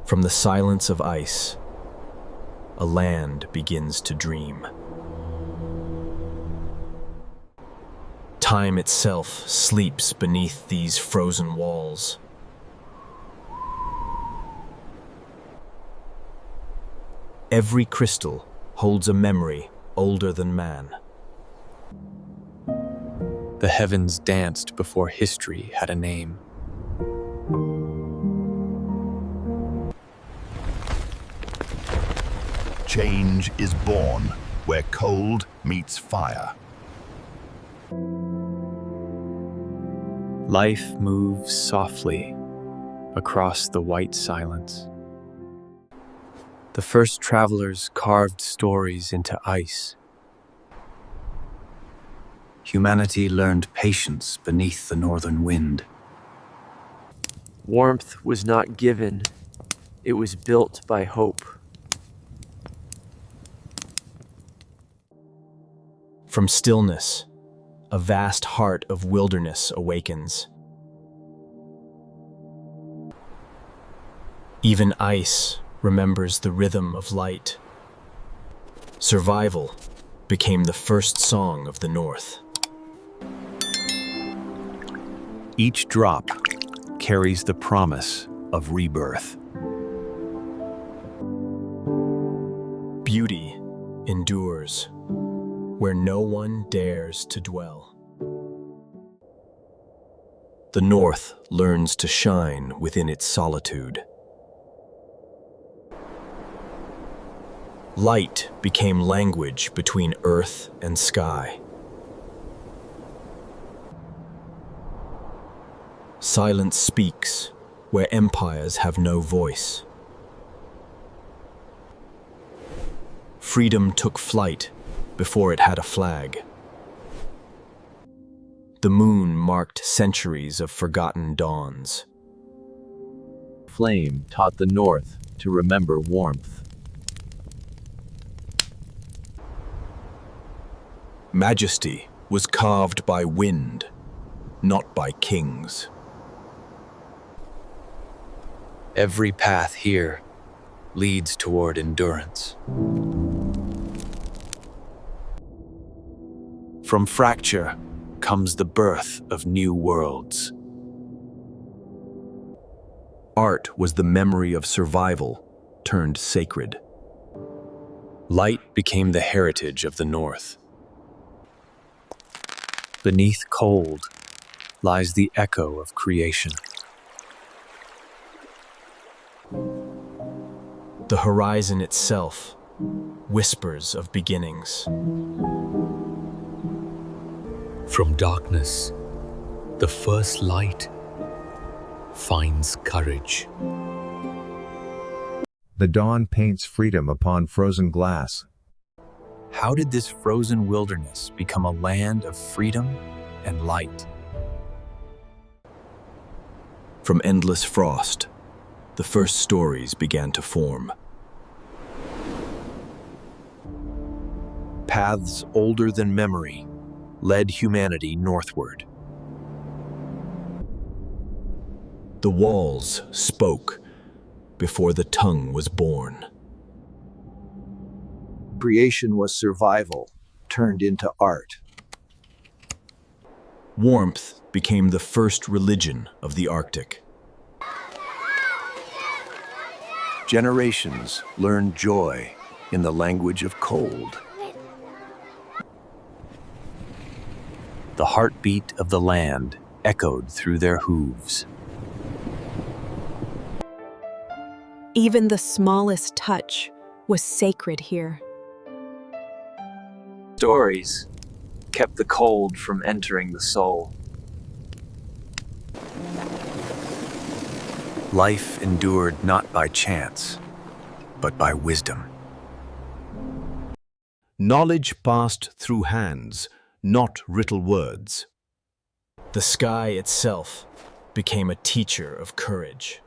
From the silence of ice, a land begins to dream. Time itself sleeps beneath these frozen walls. Every crystal holds a memory older than man. The heavens danced before history had a name. Change is born where cold meets fire. Life moves softly across the white silence. The first travelers carved stories into ice. Humanity learned patience beneath the northern wind. Warmth was not given, it was built by hope. From stillness, a vast heart of wilderness awakens. Even ice remembers the rhythm of light. Survival became the first song of the North. Each drop carries the promise of rebirth. Beauty endures where no one dares to dwell. The North learns to shine within its solitude. Light became language between earth and sky. Silence speaks where empires have no voice. Freedom took flight before it had a flag. The moon marked centuries of forgotten dawns. Flame taught the North to remember warmth. Majesty was carved by wind, not by kings. Every path here leads toward endurance. From fracture comes the birth of new worlds. Art was the memory of survival turned sacred. Light became the heritage of the North. Beneath cold lies the echo of creation. The horizon itself whispers of beginnings. From darkness, the first light finds courage. The dawn paints freedom upon frozen glass. How did this frozen wilderness become a land of freedom and light? From endless frost, the first stories began to form. Paths older than memory led humanity northward. The walls spoke before the tongue was born. Creation was survival turned into art. Warmth became the first religion of the Arctic. Generations learned joy in the language of cold. The heartbeat of the land echoed through their hooves. Even the smallest touch was sacred here. Stories kept the cold from entering the soul. Life endured not by chance, but by wisdom. Knowledge passed through hands, not brittle words. The sky itself became a teacher of courage.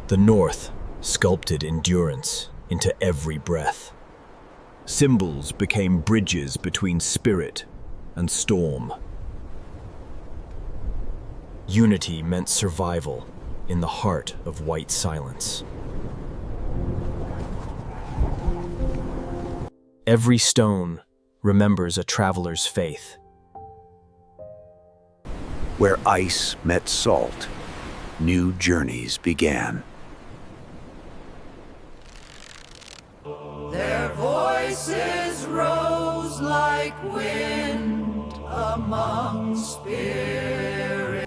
The North sculpted endurance into every breath. Symbols became bridges between spirit and storm. Unity meant survival in the heart of white silence. Every stone remembers a traveler's faith. Where ice met salt, new journeys began. Their voices rose like wind among spirits.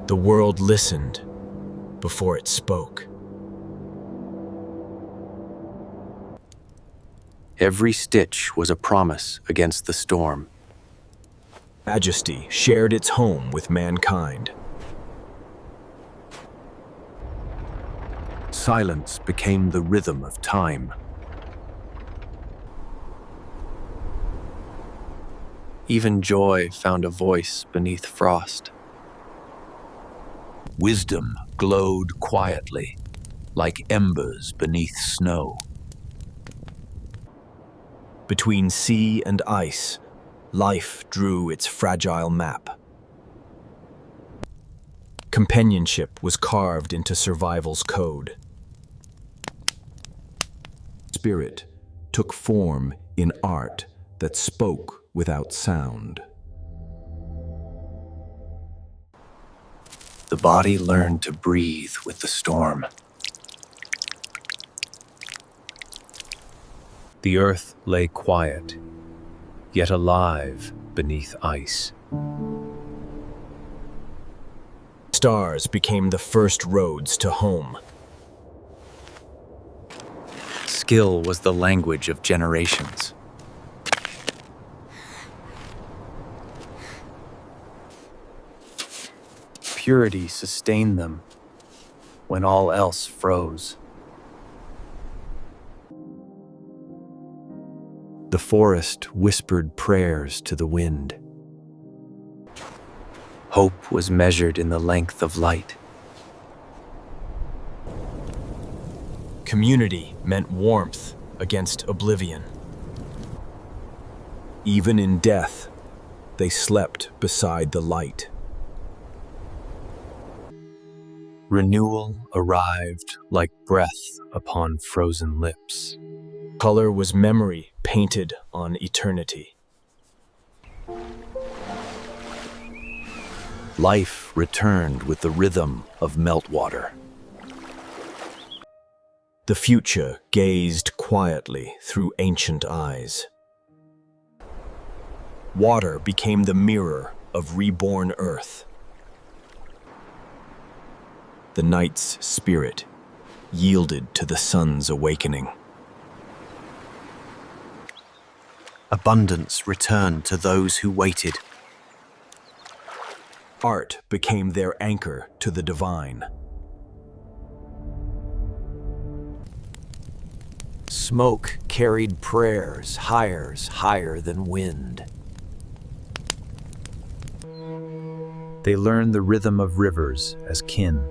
The world listened before it spoke. Every stitch was a promise against the storm. Majesty shared its home with mankind. Silence became the rhythm of time. Even joy found a voice beneath frost. Wisdom glowed quietly, like embers beneath snow. Between sea and ice, life drew its fragile map. Companionship was carved into survival's code. Spirit took form in art that spoke without sound. The body learned to breathe with the storm. The earth lay quiet, yet alive beneath ice. Stars became the first roads to home. Skill was the language of generations. Purity sustained them when all else froze. The forest whispered prayers to the wind. Hope was measured in the length of light. Community meant warmth against oblivion. Even in death, they slept beside the light. Renewal arrived like breath upon frozen lips. Color was memory painted on eternity. Life returned with the rhythm of meltwater. The future gazed quietly through ancient eyes. Water became the mirror of reborn earth. The night's spirit yielded to the sun's awakening. Abundance returned to those who waited. Art became their anchor to the divine. Smoke carried prayers higher than wind. They learned the rhythm of rivers as kin.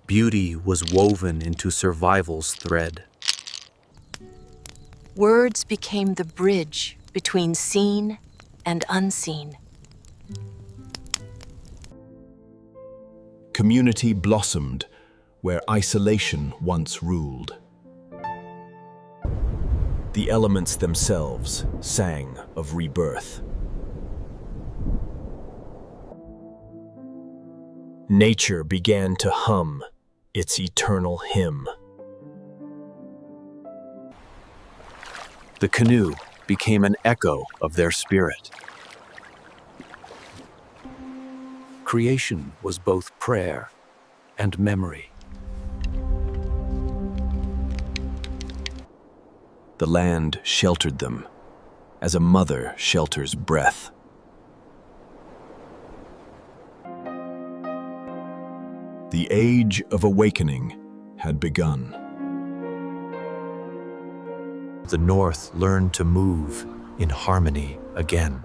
Beauty was woven into survival's thread. Words became the bridge between seen and unseen. Community blossomed where isolation once ruled. The elements themselves sang of rebirth. Nature began to hum its eternal hymn. The canoe became an echo of their spirit. Creation was both prayer and memory. The land sheltered them as a mother shelters breath. The age of awakening had begun. The North learned to move in harmony again.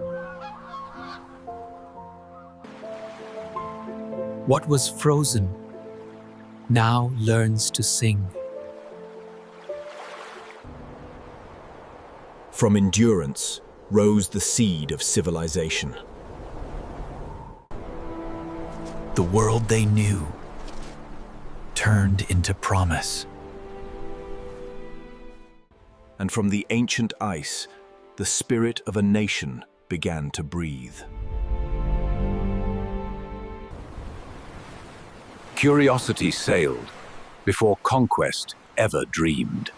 What was frozen now learns to sing. From endurance rose the seed of civilization. The world they knew turned into promise. And from the ancient ice, the spirit of a nation began to breathe. Curiosity sailed before conquest ever dreamed.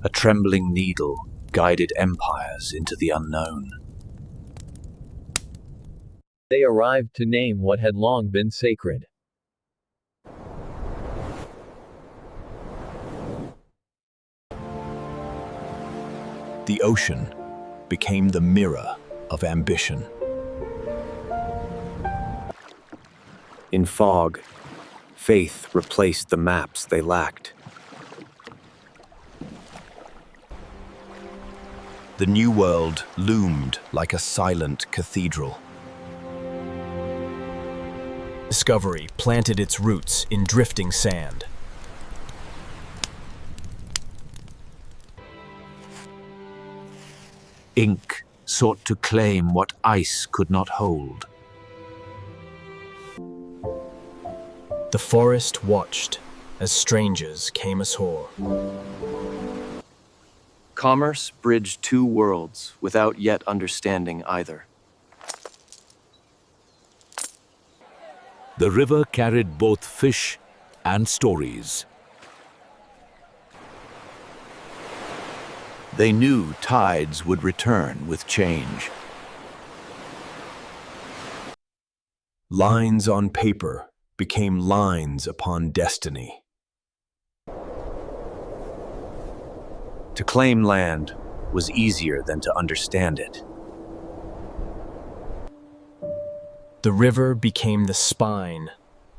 A trembling needle guided empires into the unknown. They arrived to name what had long been sacred. The ocean became the mirror of ambition. In fog, faith replaced the maps they lacked. The new world loomed like a silent cathedral. Discovery planted its roots in drifting sand. Ink sought to claim what ice could not hold. The forest watched as strangers came ashore. Commerce bridged two worlds without yet understanding either. The river carried both fish and stories. They knew tides would return with change. Lines on paper became lines upon destiny. To claim land was easier than to understand it. The river became the spine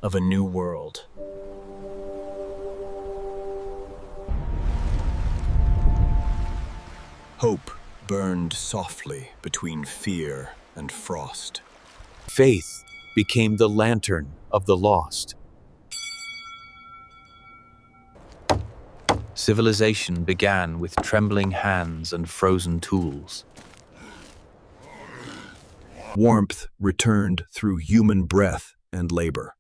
of a new world. Hope burned softly between fear and frost. Faith became the lantern of the lost. Civilization began with trembling hands and frozen tools. Warmth returned through human breath and labor.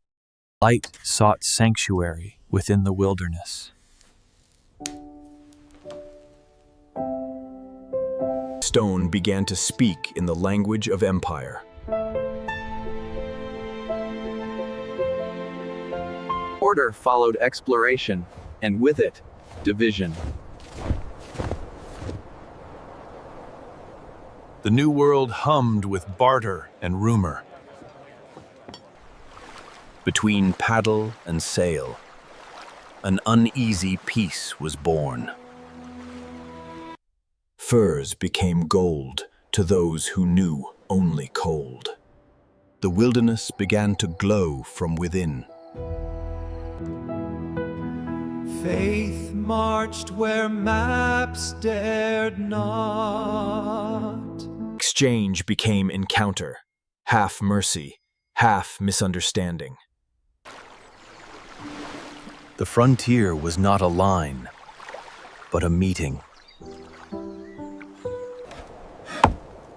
Light sought sanctuary within the wilderness. Stone began to speak in the language of empire. Order followed exploration, and with it, division. The new world hummed with barter and rumor. Between paddle and sail, an uneasy peace was born. Furs became gold to those who knew only cold. The wilderness began to glow from within. Faith marched where maps dared not. Exchange became encounter, half mercy, half misunderstanding. The frontier was not a line, but a meeting.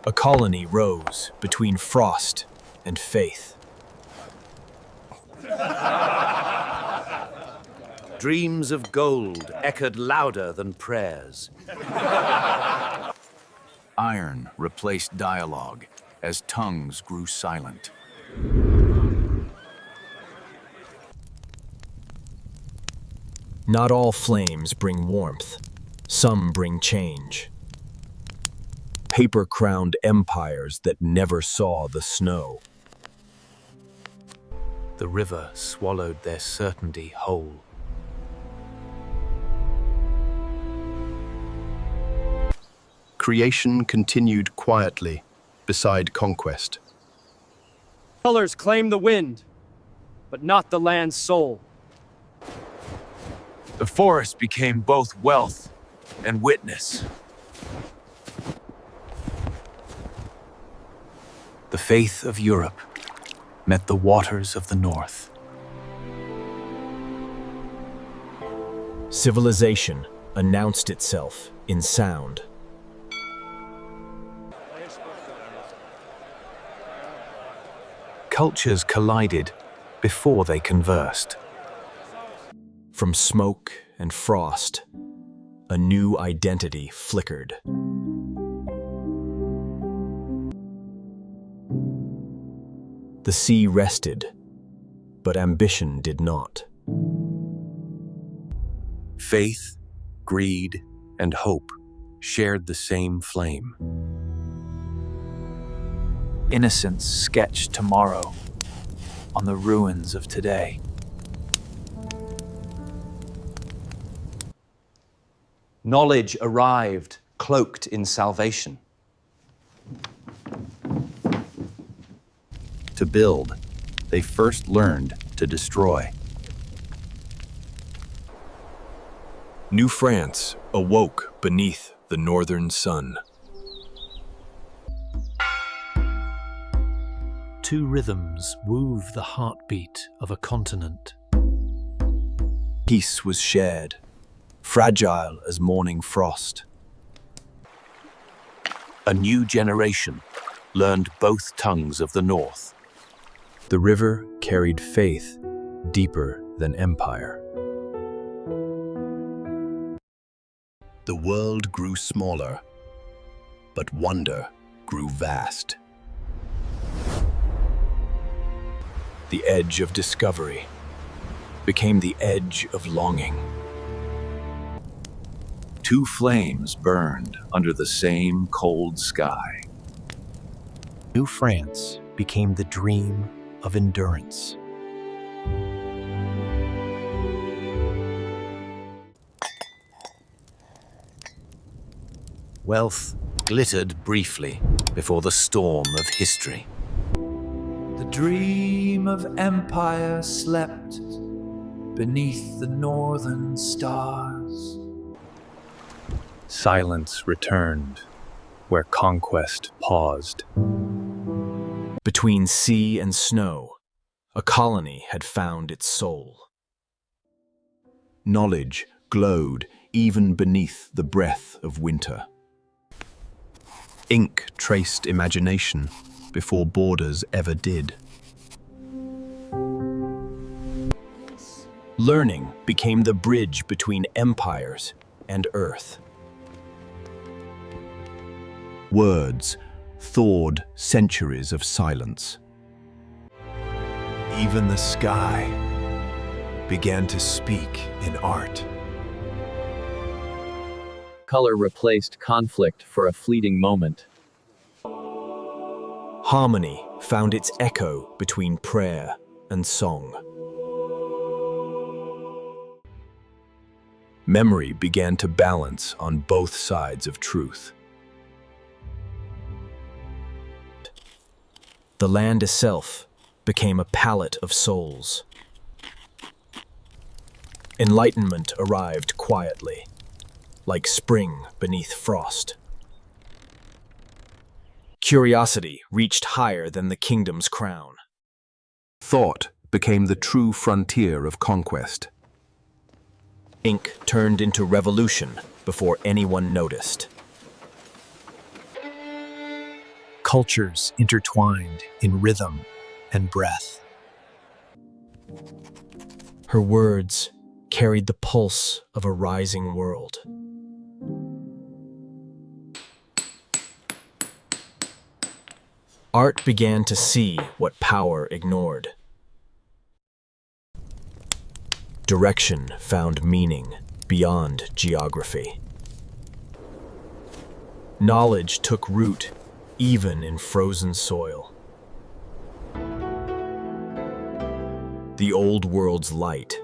A colony rose between frost and faith. Dreams of gold echoed louder than prayers. Iron replaced dialogue as tongues grew silent. Not all flames bring warmth. Some bring change. Paper-crowned empires that never saw the snow. The river swallowed their certainty whole. Creation continued quietly beside conquest. Colors claim the wind, but not the land's soul. The forest became both wealth and witness. The faith of Europe met the waters of the north. Civilization announced itself in sound. Cultures collided before they conversed. From smoke and frost, a new identity flickered. The sea rested, but ambition did not. Faith, greed, and hope shared the same flame. Innocence sketched tomorrow on the ruins of today. Knowledge arrived, cloaked in salvation. To build, they first learned to destroy. New France awoke beneath the northern sun. Two rhythms wove the heartbeat of a continent. Peace was shared, fragile as morning frost. A new generation learned both tongues of the North. The river carried faith deeper than empire. The world grew smaller, but wonder grew vast. The edge of discovery became the edge of longing. Two flames burned under the same cold sky. New France became the dream of endurance. Wealth glittered briefly before the storm of history. The dream of empire slept beneath the northern stars. Silence returned where conquest paused. Between sea and snow, a colony had found its soul. Knowledge glowed even beneath the breath of winter. Ink traced imagination before borders ever did. Learning became the bridge between empires and earth. Words thawed centuries of silence. Even the sky began to speak in art. Color replaced conflict for a fleeting moment. Harmony found its echo between prayer and song. Memory began to balance on both sides of truth. The land itself became a palette of souls. Enlightenment arrived quietly, like spring beneath frost. Curiosity reached higher than the kingdom's crown. Thought became the true frontier of conquest. Ink turned into revolution before anyone noticed. Cultures intertwined in rhythm and breath. Her words carried the pulse of a rising world. Art began to see what power ignored. Direction found meaning beyond geography. Knowledge took root even in frozen soil. The old world's light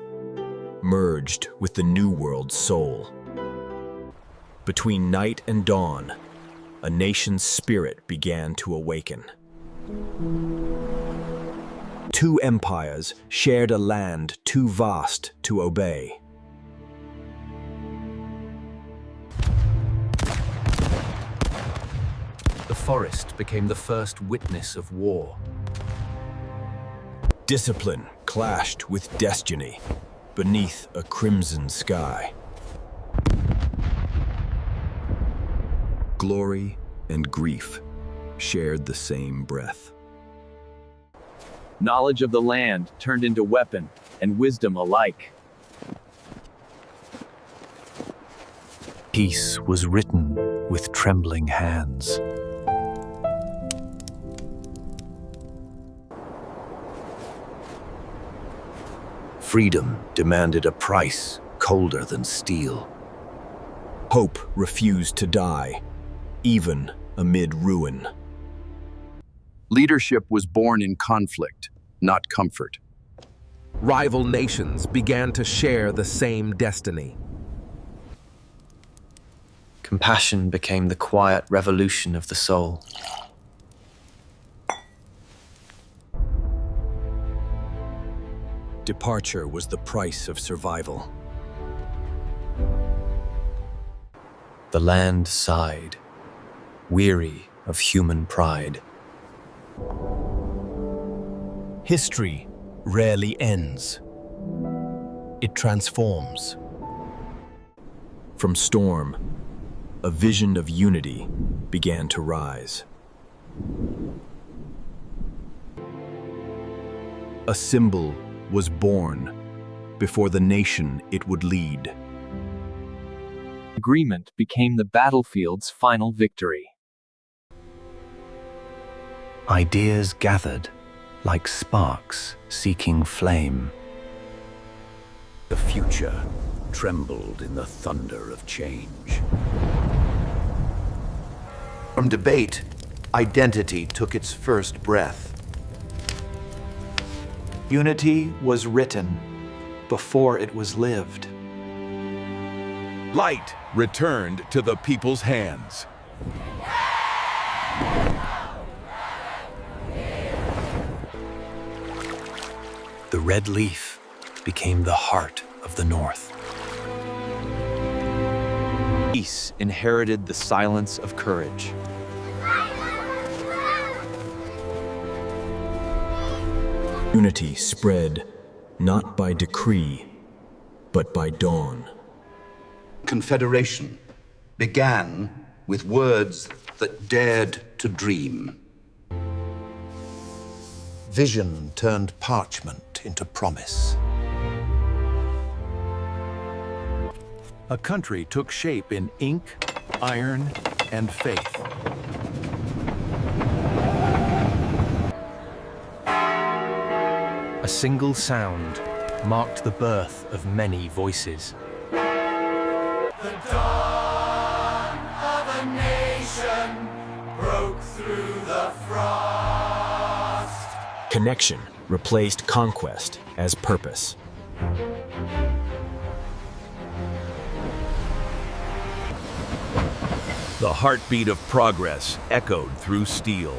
merged with the new world's soul. Between night and dawn, a nation's spirit began to awaken. Two empires shared a land too vast to obey. The forest became the first witness of war. Discipline clashed with destiny beneath a crimson sky. Glory and grief shared the same breath. Knowledge of the land turned into weapon and wisdom alike. Peace was written with trembling hands. Freedom demanded a price colder than steel. Hope refused to die, even amid ruin. Leadership was born in conflict, not comfort. Rival nations began to share the same destiny. Compassion became the quiet revolution of the soul. Departure was the price of survival. The land sighed, weary of human pride. History rarely ends. It transforms. From storm, a vision of unity began to rise. A symbol was born before the nation it would lead. Agreement became the battlefield's final victory. Ideas gathered like sparks seeking flame. The future trembled in the thunder of change. From debate, identity took its first breath. Unity was written before it was lived. Light returned to the people's hands. The red leaf became the heart of the North. Peace inherited the silence of courage. Unity spread not by decree, but by dawn. Confederation began with words that dared to dream. Vision turned parchment into promise. A country took shape in ink, iron, and faith. A single sound marked the birth of many voices. The dawn of a nation broke through the frost. Connection replaced conquest as purpose. The heartbeat of progress echoed through steel.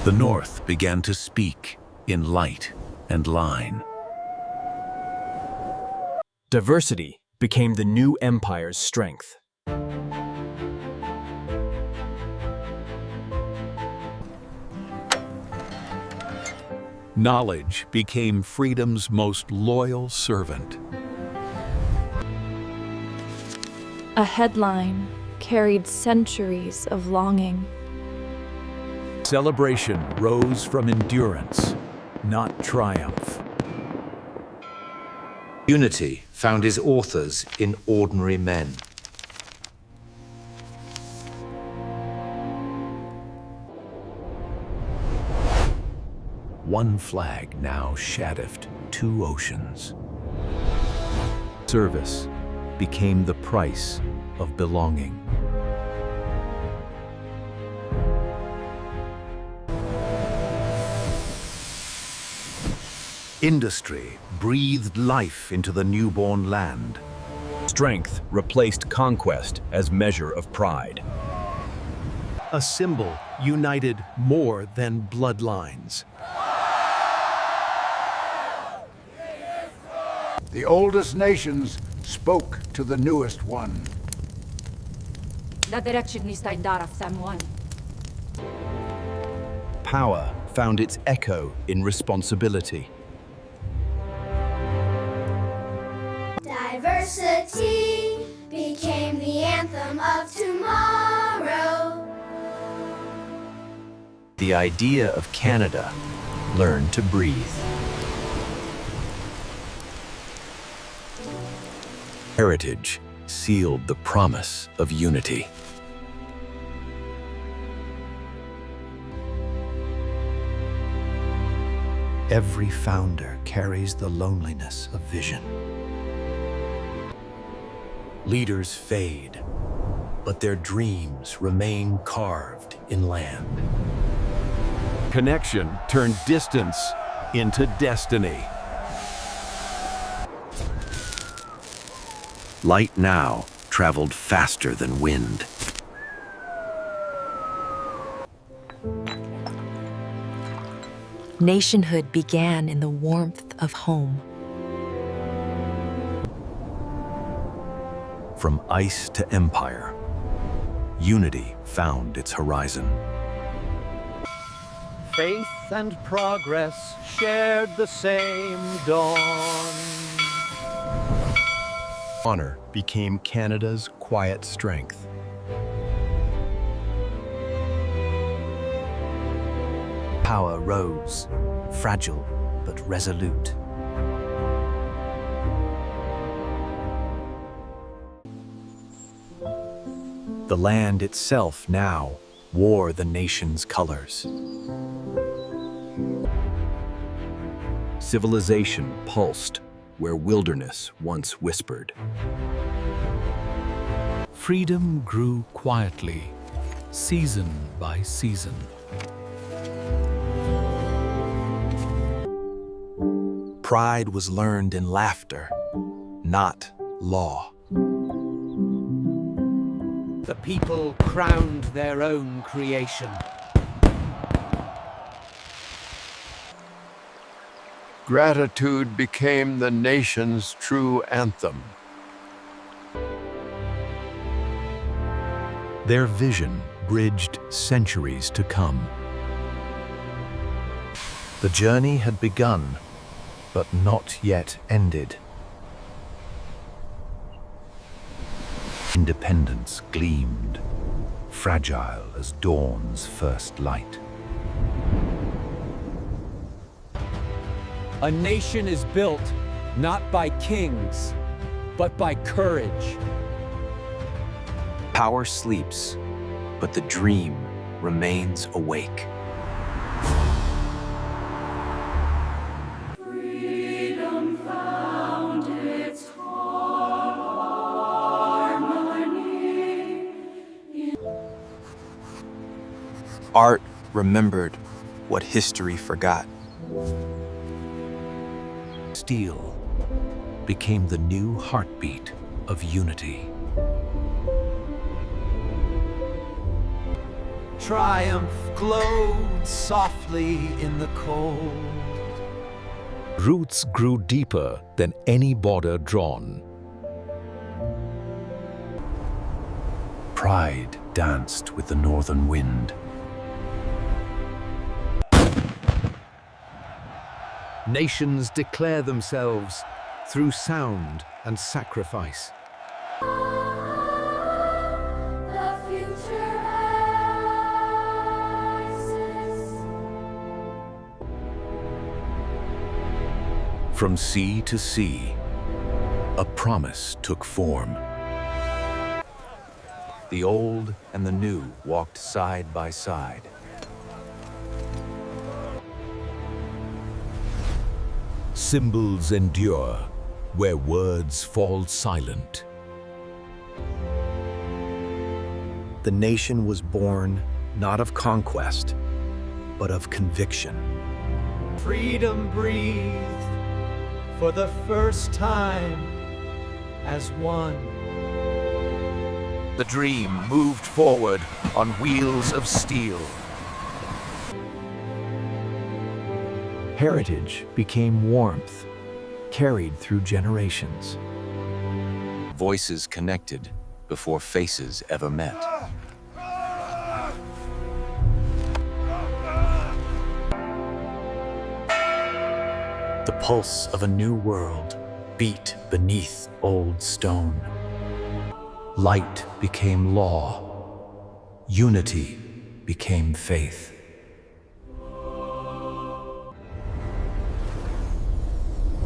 The North began to speak in light and line. Diversity became the new empire's strength. Knowledge became freedom's most loyal servant. A headline carried centuries of longing. Celebration rose from endurance, not triumph. Unity found its authors in ordinary men. One flag now shadowed two oceans. Service became the price of belonging. Industry breathed life into the newborn land. Strength replaced conquest as measure of pride. A symbol united more than bloodlines. The oldest nations spoke to the newest one. Power found its echo in responsibility. Diversity became the anthem of tomorrow. The idea of Canada learned to breathe. Heritage sealed the promise of unity. Every founder carries the loneliness of vision. Leaders fade, but their dreams remain carved in land. Connection turned distance into destiny. Light now traveled faster than wind. Nationhood began in the warmth of home. From ice to empire, unity found its horizon. Faith and progress shared the same dawn. Honor became Canada's quiet strength. Power rose, fragile but resolute. The land itself now wore the nation's colors. Civilization pulsed where wilderness once whispered. Freedom grew quietly, season by season. Pride was learned in laughter, not law. The people crowned their own creation. Gratitude became the nation's true anthem. Their vision bridged centuries to come. The journey had begun, but not yet ended. Independence gleamed, fragile as dawn's first light. A nation is built not by kings, but by courage. Power sleeps, but the dream remains awake. Freedom found its harmony. Art remembered what history forgot. Steel became the new heartbeat of unity. Triumph glowed softly in the cold. Roots grew deeper than any border drawn. Pride danced with the northern wind. Nations declare themselves through sound and sacrifice. The future rises. From sea to sea, a promise took form. The old and the new walked side by side. Symbols endure where words fall silent. The nation was born not of conquest, but of conviction. Freedom breathed for the first time as one. The dream moved forward on wheels of steel. Heritage became warmth, carried through generations. Voices connected before faces ever met. The pulse of a new world beat beneath old stone. Light became law. Unity became faith.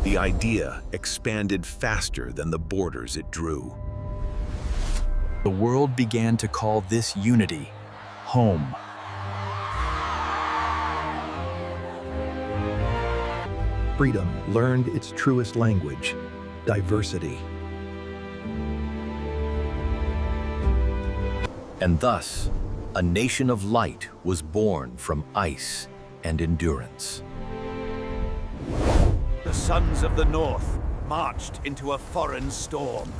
The idea expanded faster than the borders it drew. The world began to call this unity home. Freedom learned its truest language, diversity. And thus, a nation of light was born from ice and endurance. The sons of the North marched into a foreign storm.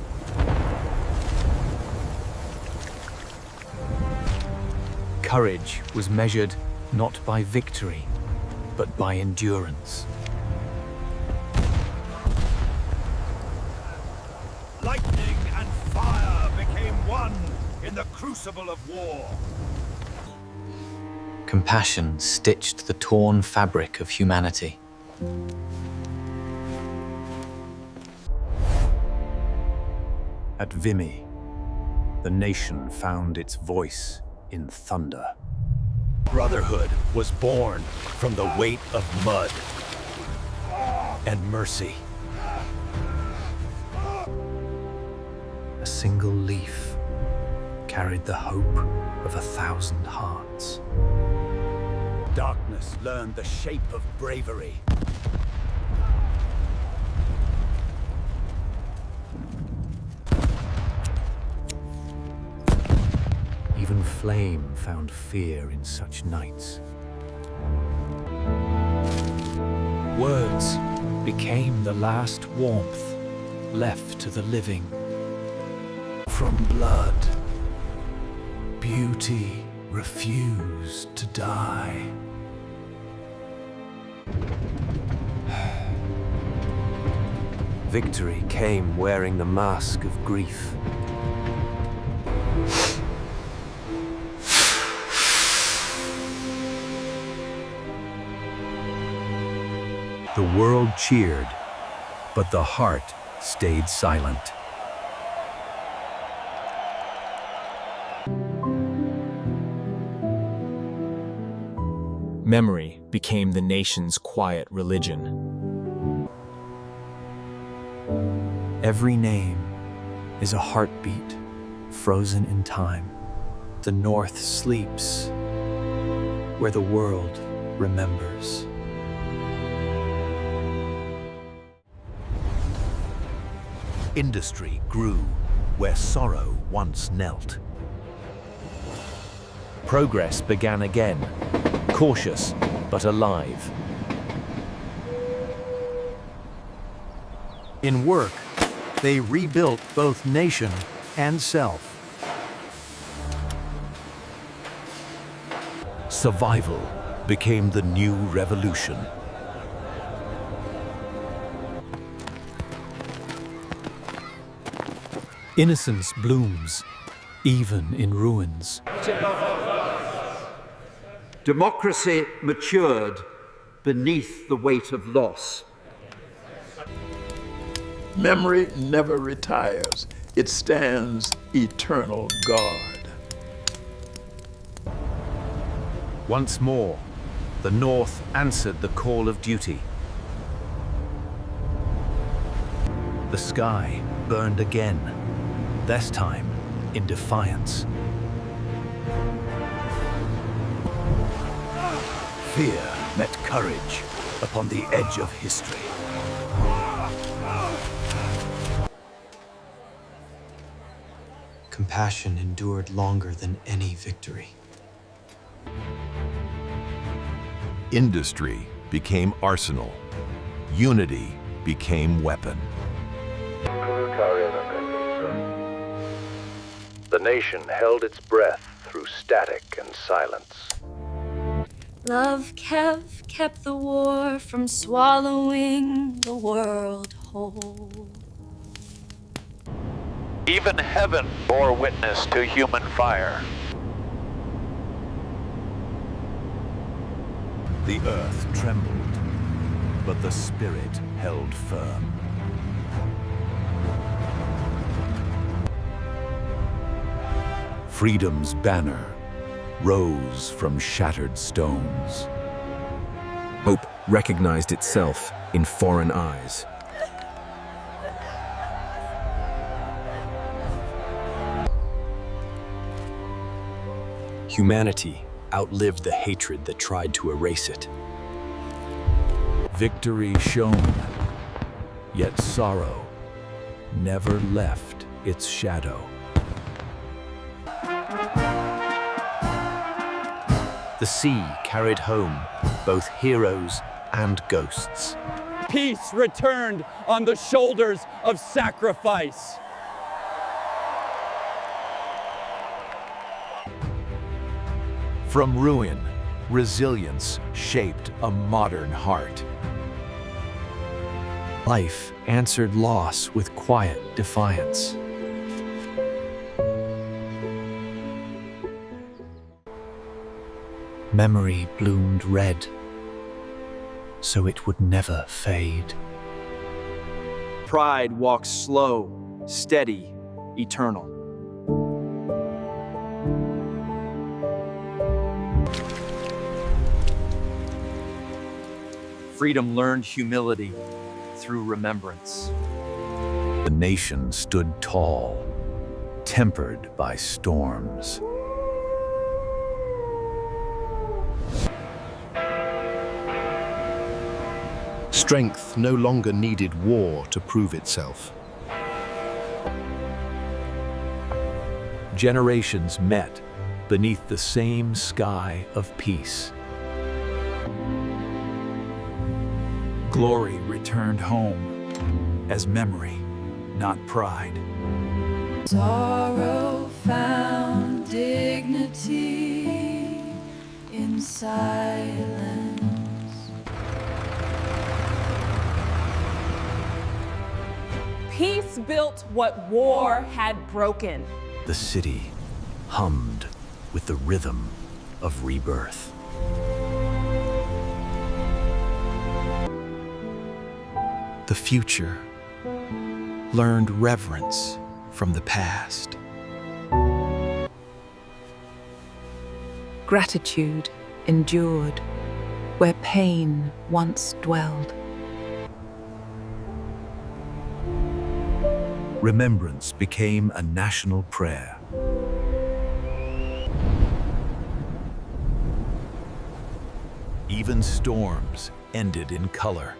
Courage was measured not by victory, but by endurance. Lightning and fire became one in the crucible of war. Compassion stitched the torn fabric of humanity. At Vimy, the nation found its voice in thunder. Brotherhood was born from the weight of mud and mercy. A single leaf carried the hope of 1,000 hearts. Darkness learned the shape of bravery. Even flame found fear in such nights. Words became the last warmth left to the living. From blood, beauty refused to die. Victory came wearing the mask of grief. The world cheered, but the heart stayed silent. Memory became the nation's quiet religion. Every name is a heartbeat frozen in time. The North sleeps where the world remembers. Industry grew where sorrow once knelt. Progress began again, cautious but alive. In work, they rebuilt both nation and self. Survival became the new revolution. Innocence blooms, even in ruins. Democracy matured beneath the weight of loss. Memory never retires. It stands eternal guard. Once more, the North answered the call of duty. The sky burned again, this time in defiance. Fear met courage upon the edge of history. Compassion endured longer than any victory. Industry became arsenal. Unity became weapon. The nation held its breath through static and silence. Love kept the war from swallowing the world whole. Even heaven bore witness to human fire. The earth trembled, but the spirit held firm. Freedom's banner rose from shattered stones. Hope recognized itself in foreign eyes. Humanity outlived the hatred that tried to erase it. Victory shone, yet sorrow never left its shadow. The sea carried home both heroes and ghosts. Peace returned on the shoulders of sacrifice. From ruin, resilience shaped a modern heart. Life answered loss with quiet defiance. Memory bloomed red, so it would never fade. Pride walks slow, steady, eternal. Freedom learned humility through remembrance. The nation stood tall, tempered by storms. Strength no longer needed war to prove itself. Generations met beneath the same sky of peace. Glory returned home as memory, not pride. Sorrow found dignity in silence. Peace built what war had broken. The city hummed with the rhythm of rebirth. The future learned reverence from the past. Gratitude endured where pain once dwelled. Remembrance became a national prayer. Even storms ended in color.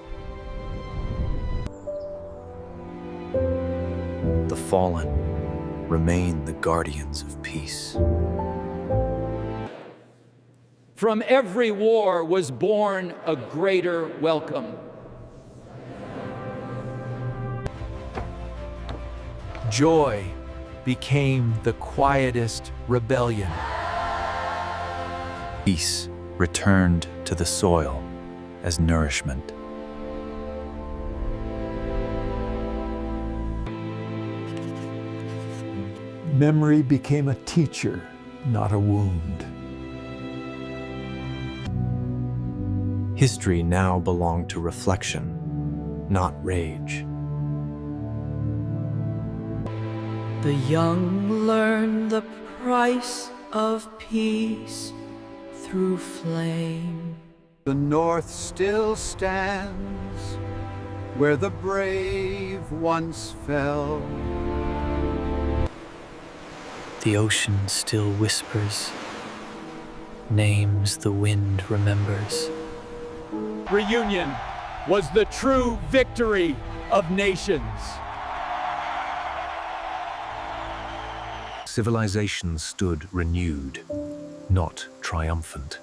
The fallen remain the guardians of peace. From every war was born a greater welcome. Joy became the quietest rebellion. Peace returned to the soil as nourishment. Memory became a teacher, not a wound. History now belonged to reflection, not rage. The young learn the price of peace through flame. The North still stands where the brave once fell. The ocean still whispers, names the wind remembers. Reunion was the true victory of nations. Civilization stood renewed, not triumphant.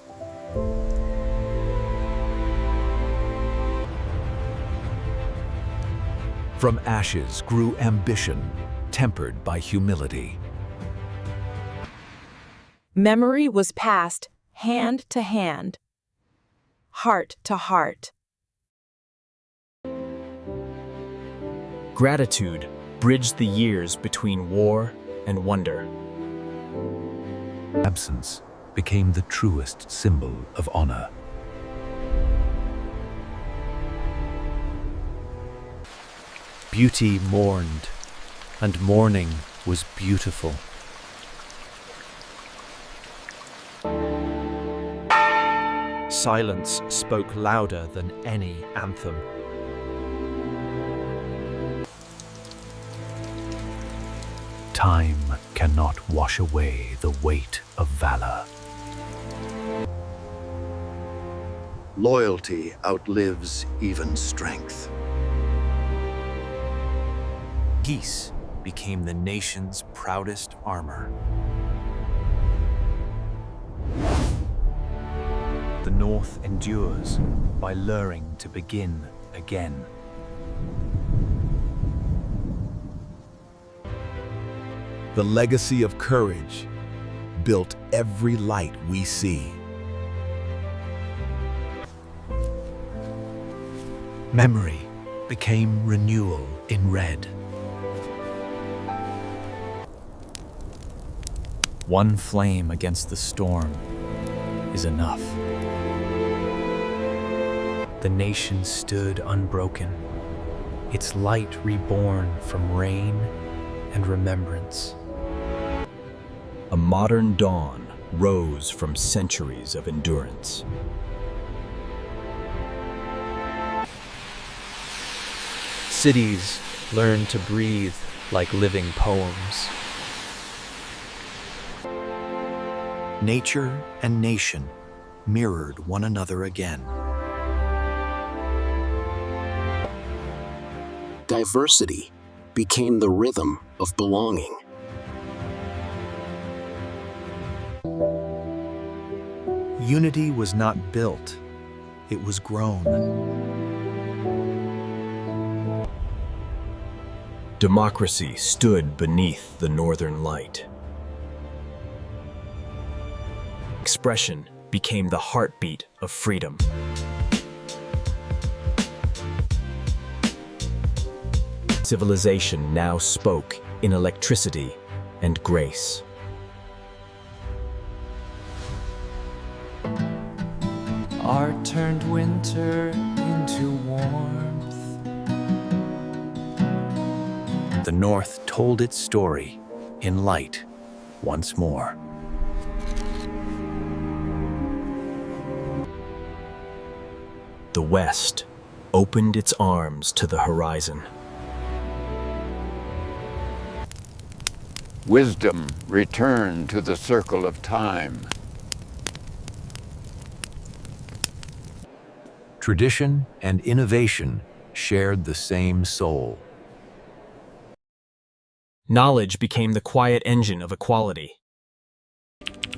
From ashes grew ambition, tempered by humility. Memory was passed hand to hand, heart to heart. Gratitude bridged the years between war and wonder. Absence became the truest symbol of honor. Beauty mourned, and mourning was beautiful. silence spoke louder than any anthem. Time cannot wash away the weight of valor. Loyalty outlives even strength. Peace became the nation's proudest armor. The North endures by luring to begin again. The legacy of courage built every light we see. Memory became renewal in red. One flame against the storm is enough. The nation stood unbroken, its light reborn from rain and remembrance. A modern dawn rose from centuries of endurance. Cities learned to breathe like living poems. Nature and nation mirrored one another again. Diversity became the rhythm of belonging. Unity was not built, it was grown. Democracy stood beneath the northern light. Expression became the heartbeat of freedom. Civilization now spoke in electricity and grace. Art turned winter into warmth. The North told its story in light once more. The West opened its arms to the horizon. Wisdom returned to the circle of time. Tradition and innovation shared the same soul. Knowledge became the quiet engine of equality.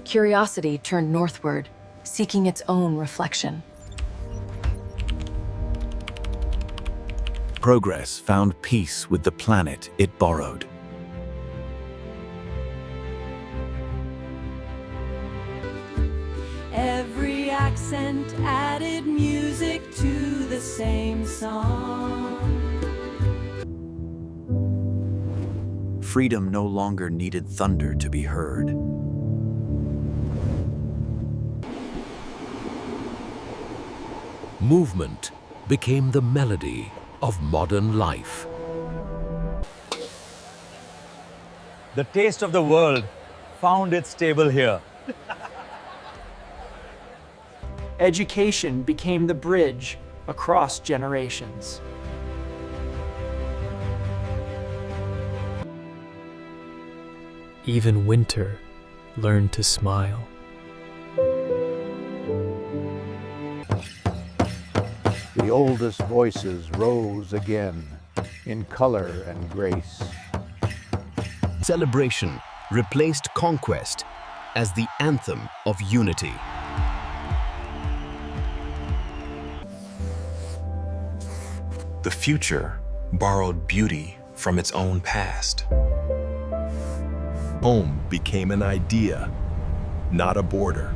Curiosity turned northward, seeking its own reflection. Progress found peace with the planet it borrowed. Every accent added music to the same song. Freedom no longer needed thunder to be heard. Movement became the melody of modern life. The taste of the world found its table here. Education became the bridge across generations. Even winter learned to smile. The oldest voices rose again in color and grace. Celebration replaced conquest as the anthem of unity. The future borrowed beauty from its own past. Home became an idea, not a border.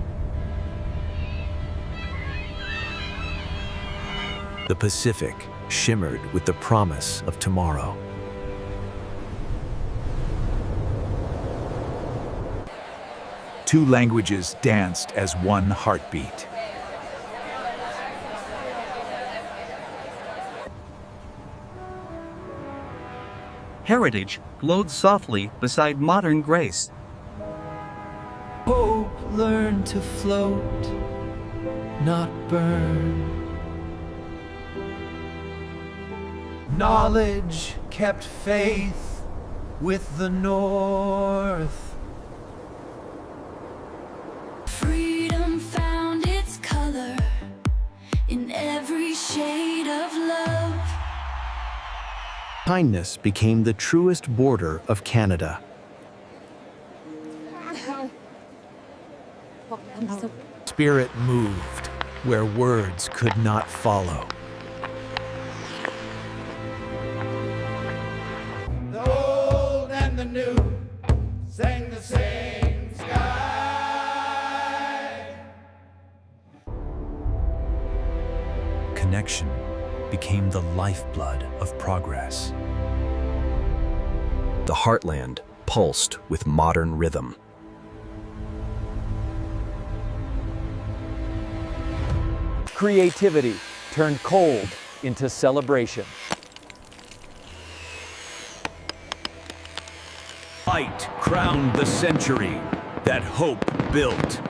The Pacific shimmered with the promise of tomorrow. Two languages danced as one heartbeat. Heritage glowed softly beside modern grace. Hope learned to float, not burn. Knowledge kept faith with the North. Freedom found its color in every shade of love. Kindness became the truest border of Canada. Spirit moved where words could not follow. The old and the new sang the same sky. Connection became the lifeblood of progress. The heartland pulsed with modern rhythm. Creativity turned cold into celebration. Light crowned the century that hope built.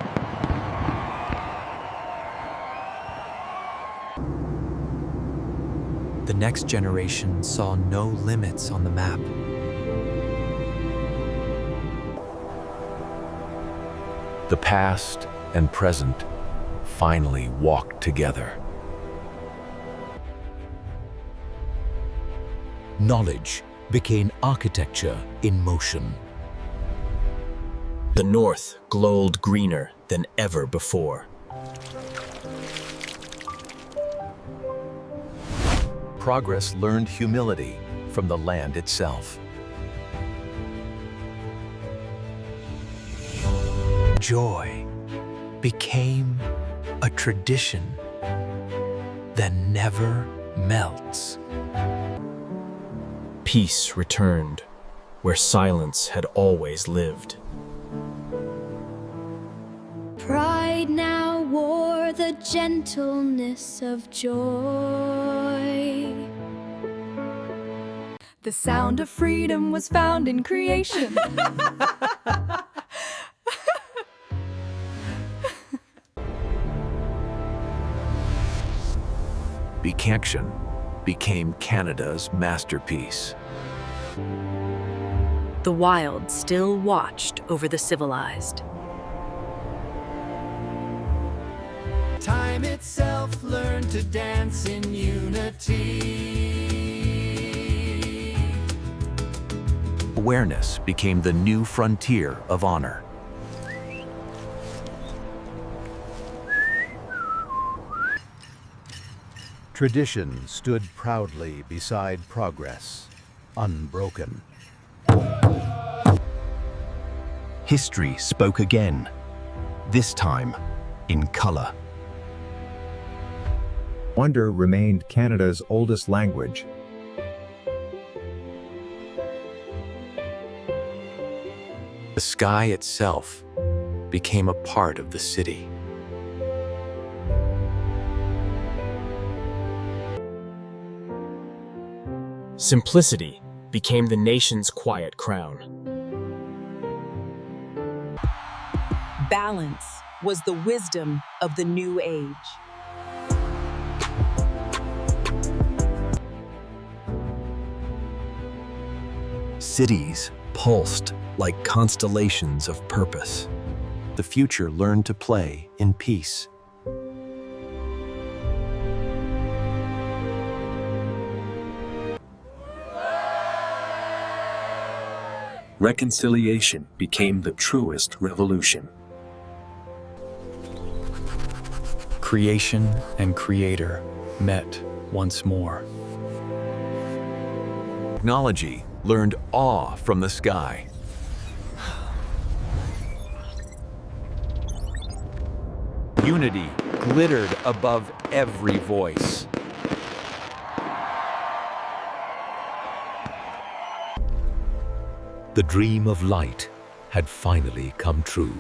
The next generation saw no limits on the map. The past and present finally walked together. Knowledge became architecture in motion. The North glowed greener than ever before. Progress learned humility from the land itself. Joy became a tradition that never melts. Peace returned where silence had always lived. Pride now wore the gentleness of joy. The sound of freedom was found in creation. Conquest became Canada's masterpiece. The wild still watched over the civilized. Time itself learned to dance in unity. Awareness became the new frontier of honor. Tradition stood proudly beside progress, unbroken. History spoke again, this time in color. Wonder remained Canada's oldest language. The sky itself became a part of the city. Simplicity became the nation's quiet crown. Balance was the wisdom of the new age. Cities pulsed like constellations of purpose. The future learned to play in peace. Reconciliation became the truest revolution. Creation and creator met once more. Technology learned awe from the sky. Unity glittered above every voice. The dream of light had finally come true.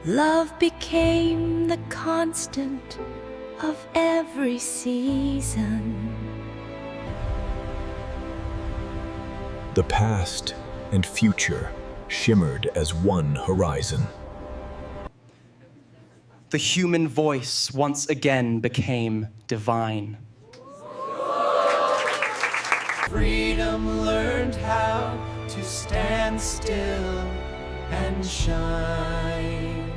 Love became the constant of every season. The past and future shimmered as one horizon. the human voice once again became divine. Freedom learned how to stand still and shine.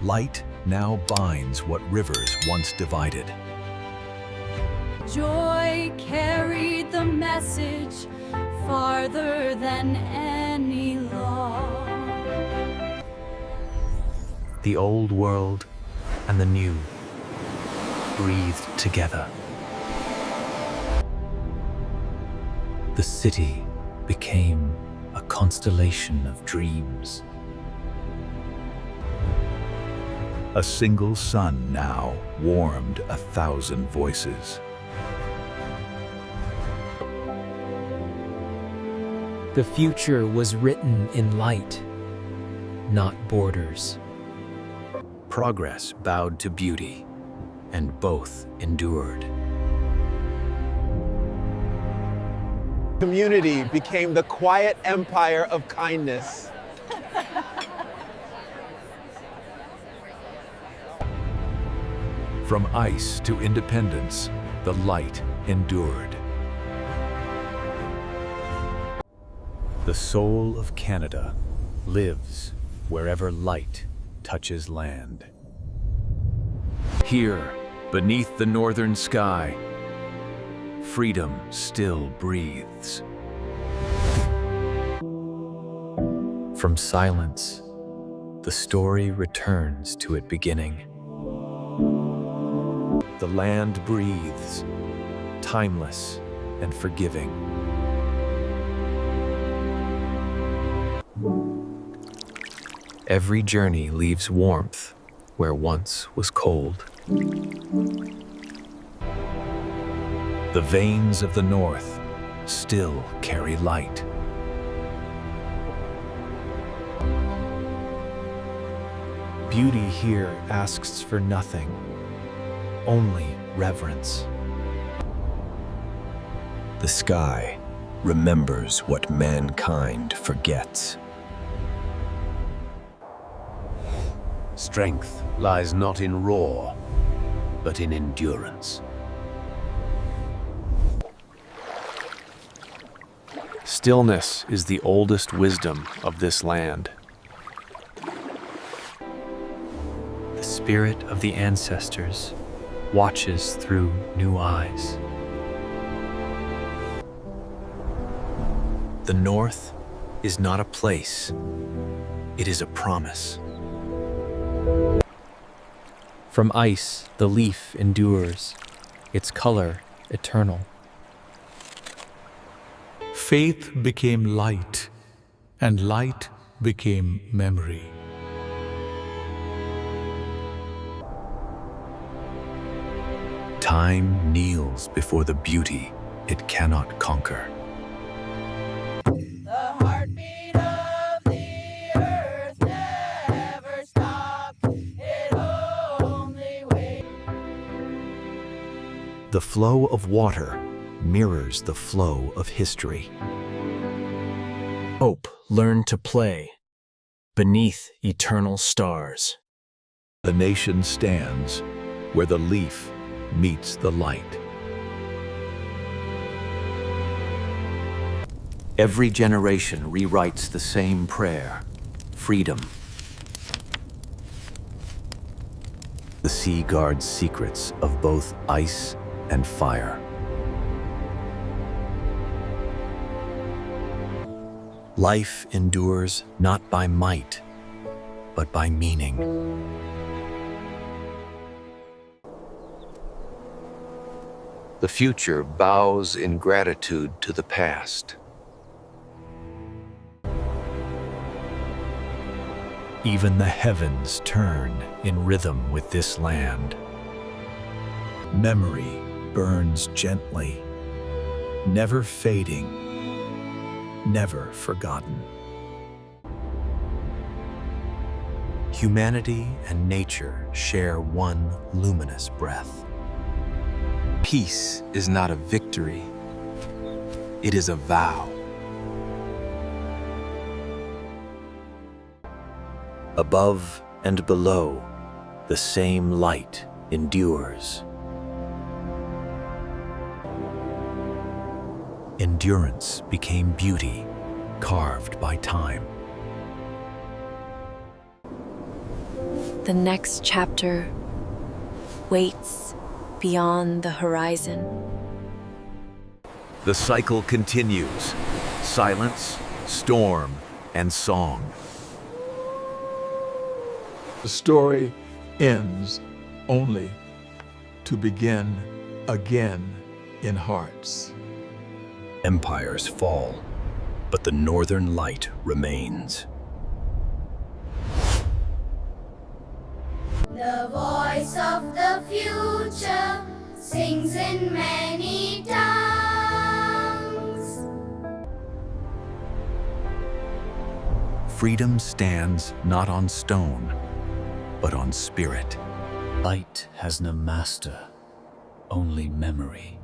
Light now binds what rivers once divided. Joy carried the message farther than any law. The old world and the new breathed together. The city became a constellation of dreams. A single sun now warmed 1,000 voices. The future was written in light, not borders. Progress bowed to beauty, and both endured. Community became the quiet empire of kindness. From ice to independence, the light endured. The soul of Canada lives wherever light touches land. Here, beneath the northern sky, freedom still breathes. From silence, the story returns to its beginning. The land breathes, timeless and forgiving. Every journey leaves warmth where once was cold. The veins of the north still carry light. Beauty here asks for nothing, only reverence. The sky remembers what mankind forgets. Strength lies not in roar, but in endurance. Stillness is the oldest wisdom of this land. The spirit of the ancestors watches through new eyes. The North is not a place, it is a promise. From ice, the leaf endures, its color eternal. Faith became light, and light became memory. Time kneels before the beauty it cannot conquer. The flow of water mirrors the flow of history. Hope learned to play beneath eternal stars. The nation stands where the leaf meets the light. Every generation rewrites the same prayer: freedom. The sea guards secrets of both ice and fire. Life endures not by might, but by meaning. The future bows in gratitude to the past. Even the heavens turn in rhythm with this land. Memory burns gently, never fading, never forgotten. Humanity and nature share one luminous breath. Peace is not a victory, it is a vow. Above and below, the same light endures. Endurance became beauty, carved by time. The next chapter waits beyond the horizon. The cycle continues. Silence, storm, and song. The story ends only to begin again in hearts. Empires fall, but the northern light remains. The voice of the future sings in many tongues. Freedom stands not on stone, but on spirit. Light has no master, only memory.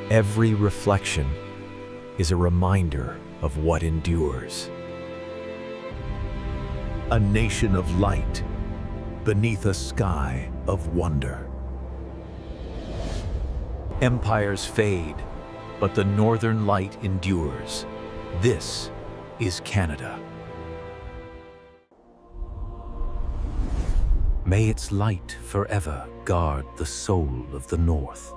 Every reflection is a reminder of what endures. A nation of light beneath a sky of wonder. Empires fade, but the northern light endures. This is Canada. May its light forever guard the soul of the North.